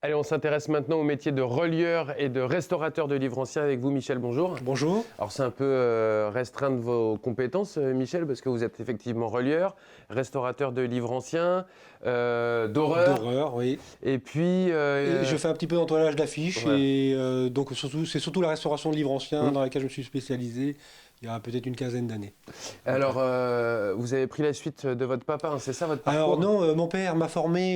Allez, on s'intéresse maintenant au métier de relieur et de restaurateur de livres anciens avec vous, Michel. Bonjour. Bonjour. Alors, c'est un peu restreindre vos compétences, Michel, parce que vous êtes effectivement relieur, restaurateur de livres anciens, d'horreur, D'horreur, oui. et puis... Et je fais un petit peu d'entoilage d'affiches ouais. et donc c'est surtout la restauration de livres anciens Mmh. dans laquelle je me suis spécialisé il y a peut-être une quinzaine d'années. Alors, vous avez pris la suite de votre papa, hein, c'est ça votre Alors parcours? non, mon père m'a formé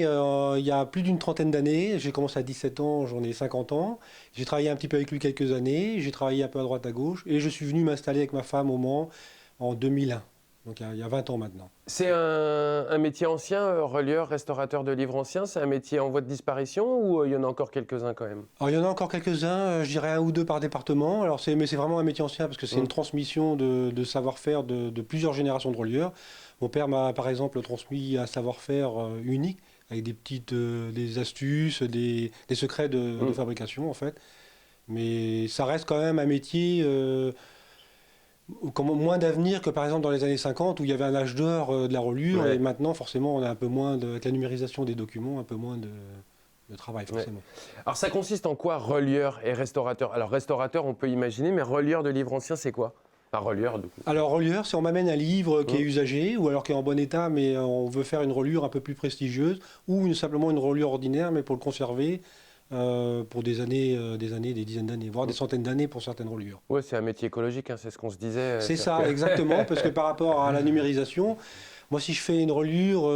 il y a plus d'une trentaine d'années. J'ai commencé à 17 ans, j'en ai 50 ans. J'ai travaillé un petit peu avec lui quelques années. J'ai travaillé un peu à droite à gauche et je suis venu m'installer avec ma femme au Mans en 2001. Donc il y a 20 ans maintenant. C'est un métier ancien, relieur, restaurateur de livres anciens, c'est un métier en voie de disparition ou il y en a encore quelques-uns quand même? Alors, il y en a encore quelques-uns, je dirais un ou deux par département. Mais c'est vraiment un métier ancien parce que c'est une transmission de savoir-faire de plusieurs générations de relieurs. Mon père m'a par exemple transmis un savoir-faire unique avec des astuces, des secrets de fabrication en fait. Mais ça reste quand même un métier moins d'avenir que par exemple dans les années 50 où il y avait un âge d'or de la reliure Ouais. et maintenant forcément on a un peu moins avec la numérisation des documents, un peu moins de travail Ouais. forcément. Alors ça consiste en quoi, relieur et restaurateur? Alors restaurateur, on peut imaginer, mais relieur de livres anciens, c'est quoi? Pas relieur, du coup. Alors, relieur, c'est on m'amène un livre qui est Mmh. usagé ou alors qui est en bon état, mais on veut faire une reliure un peu plus prestigieuse, ou simplement une reliure ordinaire, mais pour le conserver pour des dizaines d'années, voire des centaines d'années pour certaines reliures. Ouais, c'est un métier écologique, hein, c'est ce qu'on se disait. C'est C'est-à-dire ça, que- exactement, parce que par rapport à la numérisation, moi, si je fais une reliure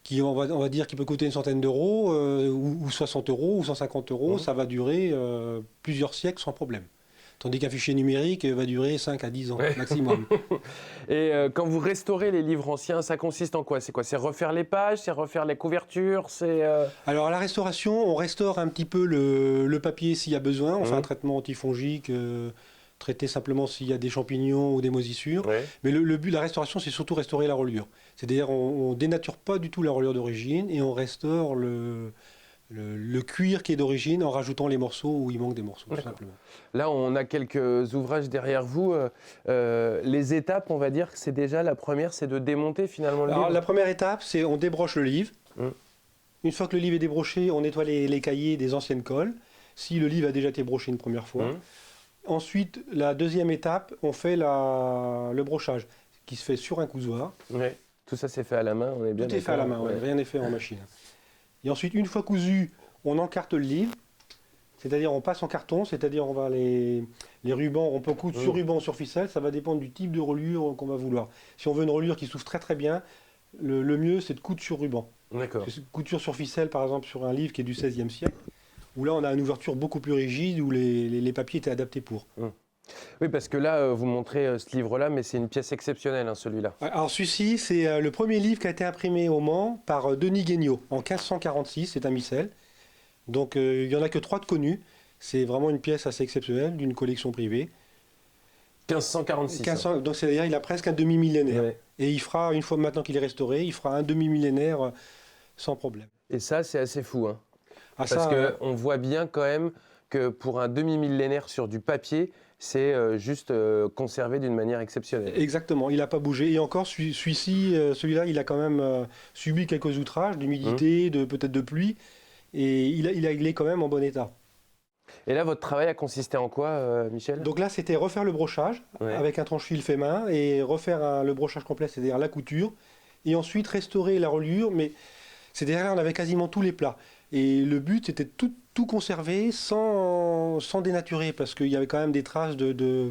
qui, on va dire, qui peut coûter une centaine d'euros, ou 60 euros, ou 150 euros, ça va durer plusieurs siècles sans problème. Tandis qu'un fichier numérique va durer 5 à 10 ans Ouais. maximum. Et quand vous restaurez les livres anciens, ça consiste en quoi? C'est quoi? C'est refaire les pages, c'est refaire les couvertures, c'est... Alors à la restauration, on restaure un petit peu le papier s'il y a besoin. On fait un Mhm. traitement antifongique, traiter simplement s'il y a des champignons ou des moisissures. Ouais. Mais le but de la restauration, c'est surtout restaurer la reliure. C'est-à-dire on dénature pas du tout la reliure d'origine et on restaure le cuir qui est d'origine en rajoutant les morceaux où il manque des morceaux, tout D'accord. simplement. Là, on a quelques ouvrages derrière vous. Les étapes, on va dire que c'est déjà la première, c'est de démonter finalement le Alors livre. la première étape, c'est on débroche le livre. Mhm. Une fois que le livre est débroché, on nettoie les cahiers des anciennes colles. Si le livre a déjà été broché une première fois. Mhm. Ensuite, la deuxième étape, on fait le brochage, qui se fait sur un cousoir. Ouais. Tout ça, c'est fait à la main, on est bien Tout est fait à la d'accord. main, ouais, Ouais. rien n'est fait en machine. Et ensuite, une fois cousu, on encarte le livre, c'est-à-dire on passe en carton, c'est-à-dire on va les rubans, on peut coudre sur ruban ou sur ficelle, ça va dépendre du type de reliure qu'on va vouloir. Si on veut une reliure qui s'ouvre très très bien, le mieux c'est de coudre sur ruban. D'accord. Couture sur ficelle, par exemple, sur un livre qui est du XVIe siècle, où là on a une ouverture beaucoup plus rigide, où les papiers étaient adaptés pour. Oui, parce que là, vous montrez ce livre-là, mais c'est une pièce exceptionnelle, hein, celui-là. Alors celui-ci, c'est le premier livre qui a été imprimé au Mans par Denis Guignot en 1546, c'est un missel. Donc il n'y en a que 3 de connus. C'est vraiment une pièce assez exceptionnelle d'une collection privée. 1546. 1500 donc c'est-à-dire il a presque un demi-millénaire. Ouais. Et il fera, une fois maintenant qu'il est restauré, il fera un demi-millénaire sans problème. Et ça, c'est assez fou, hein. Ah, Parce ça, qu'on voit bien quand même que pour un demi-millénaire sur du papier, c'est juste conservé d'une manière exceptionnelle. exactement, il n'a pas bougé. Et encore, celui-ci, celui-là, il a quand même subi quelques outrages d'humidité, peut-être de pluie. Et il est quand même en bon état. Et là, votre travail a consisté en quoi, Michel? Donc là, c'était refaire le brochage Ouais. avec un tranche-fil fait main et refaire le brochage complet, c'est-à-dire la couture. Et ensuite restaurer la reliure, mais c'est-à-dire là, on avait quasiment tous les plats. Et le but, c'était de tout conserver sans dénaturer, parce qu'il y avait quand même des traces de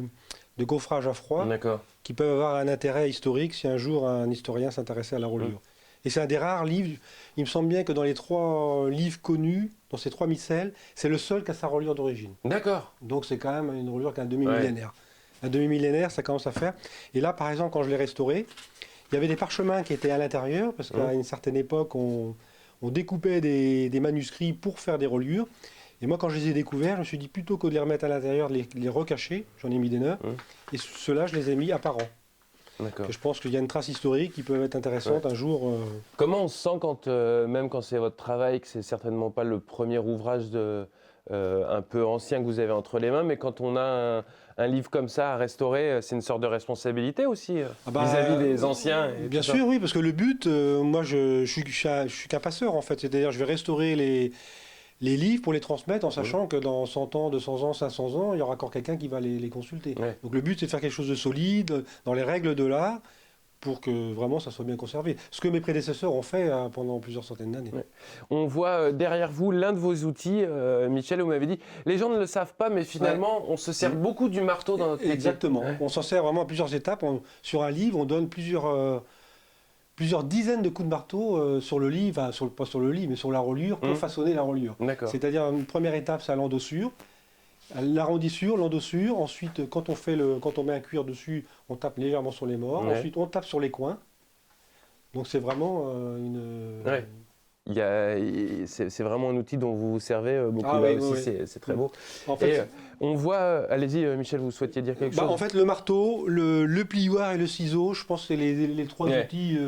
gaufrage à froid D'accord. qui peuvent avoir un intérêt historique si un jour un historien s'intéressait à la reliure. Et c'est un des rares livres, il me semble bien que dans les 3 livres connus, dans ces 3 micelles, c'est le seul qui a sa reliure d'origine. D'accord. Donc c'est quand même une reliure qui a un demi-millénaire. Un demi-millénaire, ça commence à faire. Et là, par exemple, quand je l'ai restauré, il y avait des parchemins qui étaient à l'intérieur, parce qu'à une certaine époque, on découpait des manuscrits pour faire des reliures. Et moi, quand je les ai découverts, je me suis dit, plutôt que de les remettre à l'intérieur, de les recacher, j'en ai mis des neufs, et ceux-là, je les ai mis apparents. D'accord. Et je pense qu'il y a une trace historique qui peut être intéressante un jour. Comment on se sent quand, même quand c'est votre travail, que c'est certainement pas le premier ouvrage un peu ancien que vous avez entre les mains, mais quand on a un livre comme ça à restaurer, c'est une sorte de responsabilité aussi vis-à-vis des anciens. Et Bien tout ça. sûr, oui, parce que le but, moi, je suis qu'un passeur, en fait. C'est-à-dire, je vais restaurer les livres pour les transmettre en sachant que dans 100 ans, 200 ans, 500 ans, il y aura encore quelqu'un qui va les consulter. Ouais. Donc le but, c'est de faire quelque chose de solide, dans les règles de l'art, pour que vraiment ça soit bien conservé. Ce que mes prédécesseurs ont fait pendant plusieurs centaines d'années. Ouais. On voit derrière vous l'un de vos outils, Michel, vous m'avez dit, les gens ne le savent pas, mais finalement, on se sert beaucoup du marteau dans notre métier. Exactement. Ouais. On s'en sert vraiment à plusieurs étapes. Sur un livre, on donne plusieurs dizaines de coups de marteau sur le livre, pas sur le livre, mais sur la reliure, pour façonner la reliure. D'accord. C'est-à-dire, une première étape, c'est l'endossure. L'arrondissure, l'endossure. Ensuite, quand on met un cuir dessus, on tape légèrement sur les morts. Ouais. Ensuite, on tape sur les coins. Donc, c'est vraiment Ouais. C'est vraiment un outil dont vous vous servez beaucoup. Ah, là oui, aussi, oui. c'est très beau. En fait, Et on voit, allez-y Michel, vous souhaitiez dire quelque chose? en fait, le marteau, le plioir et le ciseau, je pense que c'est les trois outils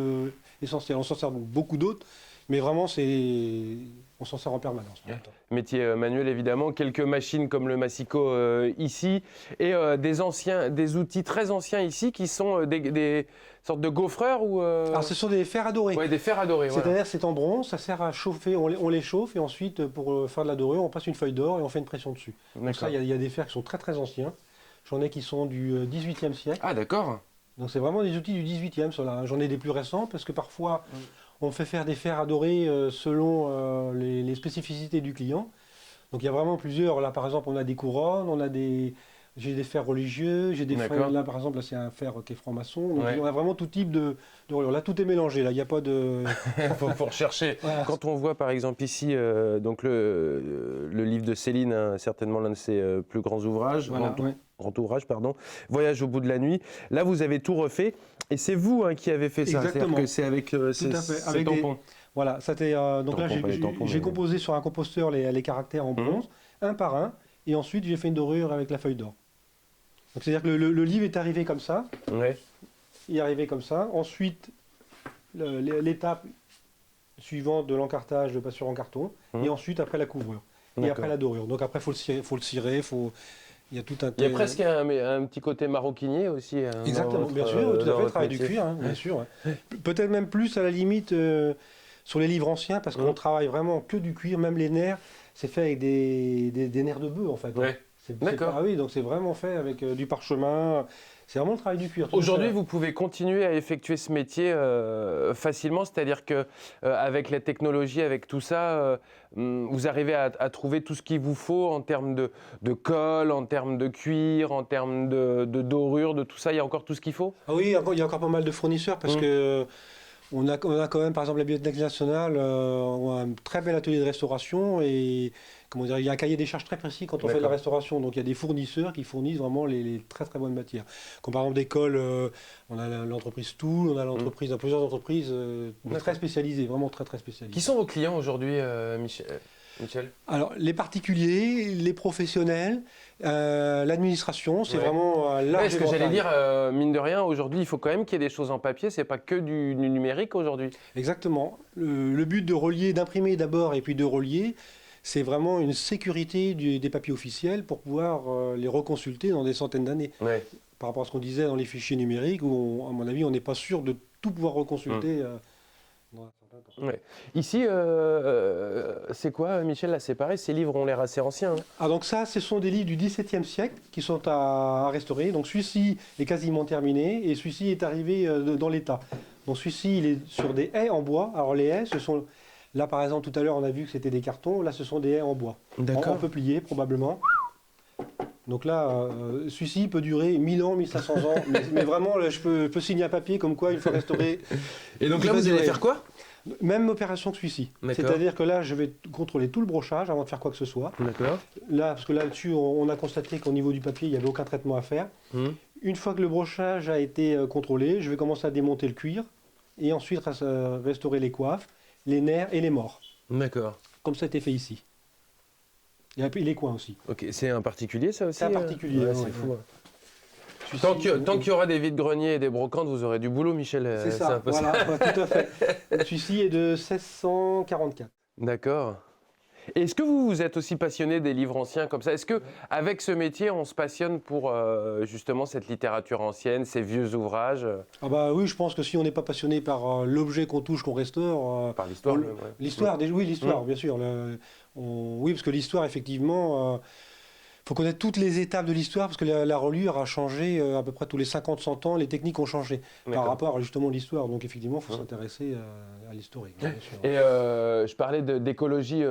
essentiels. On s'en sert beaucoup d'autres, mais vraiment, on s'en sert en permanence. Métier manuel évidemment, quelques machines comme le massicot ici, et des outils très anciens ici qui sont des sortes de gaufreurs ou Alors, ce sont des fers à dorer. Ouais, des fers à dorer. C'est-à-dire, Voilà. c'est en bronze, ça sert à chauffer, on les chauffe, et ensuite, pour faire de la dorure, on passe une feuille d'or et on fait une pression dessus. Donc ça, il y a des fers qui sont très très anciens. J'en ai qui sont du 18e siècle. Ah d'accord. Donc c'est vraiment des outils du 18e, ceux-là. J'en ai des plus récents, parce que parfois, on fait faire des fers à dorer selon les spécificités du client. Donc il y a vraiment plusieurs. Là, par exemple, on a des couronnes, j'ai des fers religieux, j'ai des fers, là, par exemple, là, c'est un fer qui est franc-maçon. Donc on a vraiment tout type de reliure. Là, tout est mélangé. Là, il n'y a pas de... Faut rechercher. Voilà. Quand on voit, par exemple, ici, donc le livre de Céline, hein, certainement l'un de ses plus grands ouvrages, Voilà, grand ouvrage, pardon, Voyage au bout de la nuit. Là, vous avez tout refait. Et c'est vous qui avez fait ça. Exactement. Que c'est avec ces tampons. Voilà, c'était donc là j'ai composé sur un composteur les caractères en bronze, un par un, et ensuite j'ai fait une dorure avec la feuille d'or. Donc c'est-à-dire que le livre est arrivé comme ça, Ouais. il est arrivé comme ça. Ensuite, l'étape suivante de l'encartage de peinture en carton, et ensuite après la couvrure, et après la dorure. Donc après faut le cirer, il y a tout un... Il y a presque un petit côté maroquinier aussi. Exactement, bien sûr, tout à fait, travail du cuir, hein, bien sûr. Ouais. Peut-être même plus à la limite sur les livres anciens, parce qu'on travaille vraiment que du cuir, même les nerfs, c'est fait avec des nerfs de bœuf en fait. Ouais. D'accord. Ah oui, donc c'est vraiment fait avec du parchemin. C'est vraiment le travail du cuir. Aujourd'hui, vous pouvez continuer à effectuer ce métier facilement, c'est-à-dire que avec la technologie, avec tout ça, vous arrivez à trouver tout ce qu'il vous faut en termes de colle, en termes de cuir, en termes de dorure, de tout ça. Il y a encore tout ce qu'il faut? Ah oui, il y a encore pas mal de fournisseurs parce que on a quand même, par exemple, la Bibliothèque nationale, on a un très bel atelier de restauration et comment dire, il y a un cahier des charges très précis quand on fait de la restauration. Donc il y a des fournisseurs qui fournissent vraiment les très très bonnes matières. Comme par exemple des colles, on a l'entreprise Toul, on a l'entreprise, plusieurs entreprises très spécialisées, vraiment très très spécialisées. Qui sont vos clients aujourd'hui, Michel? Alors les particuliers, les professionnels, l'administration, c'est vraiment un large éventail. Ce que j'allais dire, mine de rien, aujourd'hui, il faut quand même qu'il y ait des choses en papier, c'est pas que du numérique aujourd'hui. Exactement. Le but de relier, d'imprimer d'abord et puis de relier, c'est vraiment une sécurité des papiers officiels pour pouvoir les reconsulter dans des centaines d'années. Ouais. Par rapport à ce qu'on disait dans les fichiers numériques, où, à mon avis, on n'est pas sûr de tout pouvoir reconsulter. Ouais. Ici, c'est quoi, Michel? Là, c'est pareil, ces livres ont l'air assez anciens. Hein. Ah, donc ça, ce sont des livres du XVIIe siècle qui sont à restaurer. Donc celui-ci est quasiment terminé et celui-ci est arrivé dans l'état. Donc celui-ci, il est sur des haies en bois. Alors les haies, ce sont... Là, par exemple, tout à l'heure, on a vu que c'était des cartons. Là, ce sont des haies en bois. D'accord. On peut plier, probablement. Donc là, celui-ci peut durer 1000 ans, 1500 ans. mais vraiment, là, je peux signer un papier comme quoi il faut restaurer. Et donc là, vous allez faire quoi? Même opération que celui-ci. C'est-à-dire que là, je vais contrôler tout le brochage avant de faire quoi que ce soit. D'accord. Là, parce que là-dessus, on a constaté qu'au niveau du papier, il n'y avait aucun traitement à faire. Une fois que le brochage a été contrôlé, je vais commencer à démonter le cuir et ensuite restaurer les coiffes, les nerfs et les morts. D'accord. Comme ça a été fait ici. Et puis les coins aussi. Ok, c'est un particulier ça aussi? C'est un particulier. Ouais, c'est fou. Tant qu'il y aura des vides-greniers et des brocantes, vous aurez du boulot, Michel. C'est ça, voilà, tout à fait. Celui-ci est de 1644. D'accord. Est-ce que vous êtes aussi passionné des livres anciens comme ça? Est-ce qu'avec ce métier, on se passionne pour justement cette littérature ancienne, ces vieux ouvrages? Ah bah oui, je pense que si on n'est pas passionné par l'objet qu'on touche, qu'on restaure... Par l'histoire même, ouais. L'histoire, oui, l'histoire, bien sûr. Oui, parce que l'histoire, effectivement... faut connaître toutes les étapes de l'histoire parce que la reliure a changé à peu près tous les 50-100 ans, les techniques ont changé par rapport à justement l'histoire. Donc effectivement, il faut s'intéresser à l'historique. Bien sûr. Et je parlais d'écologie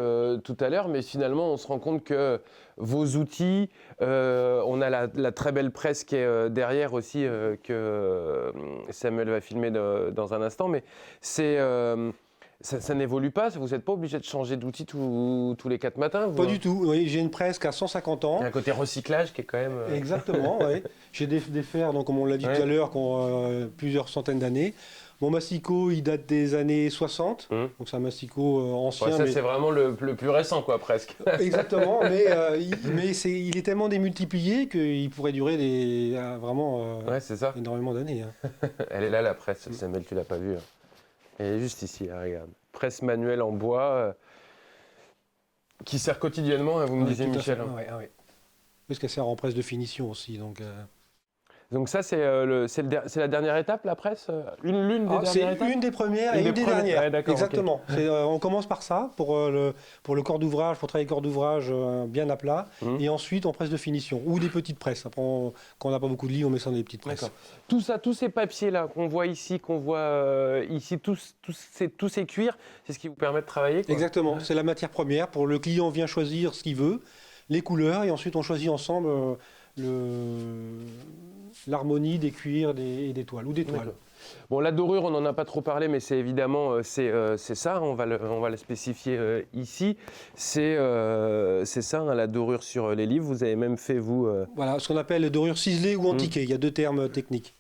tout à l'heure, mais finalement, on se rend compte que vos outils, on a la très belle presse qui est derrière aussi, que Samuel va filmer dans un instant, mais c'est... ça n'évolue pas, vous n'êtes pas obligé de changer d'outil tous les 4 matins vous, Pas du tout, oui, j'ai une presse qui a 150 ans. Il y a un côté recyclage qui est quand même... Exactement, oui. J'ai des fers, donc, comme on l'a dit tout à l'heure, qui ont plusieurs centaines d'années. Mon massicot, il date des années 60, donc c'est un massicot ancien. Ouais, ça, c'est vraiment le plus récent, quoi, presque. Exactement, mais il est tellement démultiplié qu'il pourrait durer vraiment c'est ça. énormément d'années. Hein. Elle est là, la presse, Samuel, tu l'as pas vue. Elle est juste ici, là, regarde. Presse manuelle en bois, qui sert quotidiennement, hein, vous me disiez, Michel. Oui. Parce qu'elle sert en presse de finition aussi. Donc ça, c'est la dernière étape, la presse? L'une des dernières étapes? C'est une des premières et une des dernières. Ouais, exactement. Okay. On commence par ça, pour le corps d'ouvrage, pour travailler le corps d'ouvrage bien à plat. Et ensuite, en presse de finition, ou des petites presses. Après, quand on n'a pas beaucoup de lits, on met ça dans des petites presses. Tout ça, tous ces papiers-là qu'on voit ici, tous ces cuirs, c'est ce qui vous permet de travailler, quoi. Exactement. C'est la matière première. Pour le client, vient choisir ce qu'il veut, les couleurs, et ensuite, on choisit ensemble l'harmonie des cuirs et des toiles, ou des toiles. Bon, la dorure, on n'en a pas trop parlé, mais c'est évidemment c'est ça, on va la spécifier ici. C'est ça, hein, la dorure sur les livres. Vous avez même fait, vous... Voilà, ce qu'on appelle dorure ciselée ou antiquée. Il y a 2 termes techniques.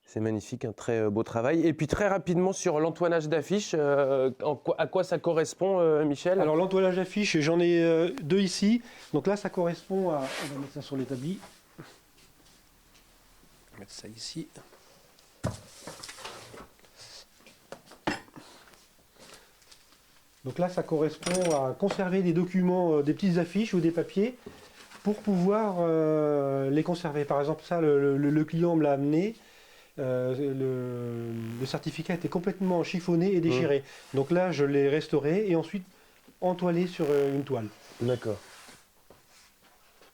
C'est magnifique, un très beau travail. Et puis très rapidement sur l'entoilage d'affiches, à quoi ça correspond, Michel? Alors l'entoilage d'affiches, j'en ai 2 ici. Donc là, ça correspond à... On va mettre ça sur l'établi. On va mettre ça ici. Donc là, ça correspond à conserver des documents, des petites affiches ou des papiers pour pouvoir les conserver. Par exemple, ça, le client me l'a amené. Le certificat était complètement chiffonné et déchiré. Donc là, je l'ai restauré et ensuite entoilé sur une toile. D'accord.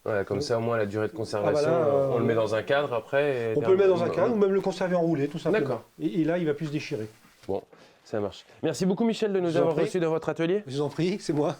Voilà, comme ça, au moins, la durée de conservation, on le met dans un cadre après. On peut le mettre dans un cadre ou même le conserver enroulé, tout simplement. D'accord. Et là, il va plus se déchirer. Bon, ça marche. Merci beaucoup, Michel, de nous avoir reçus dans votre atelier. Je vous en prie, c'est moi.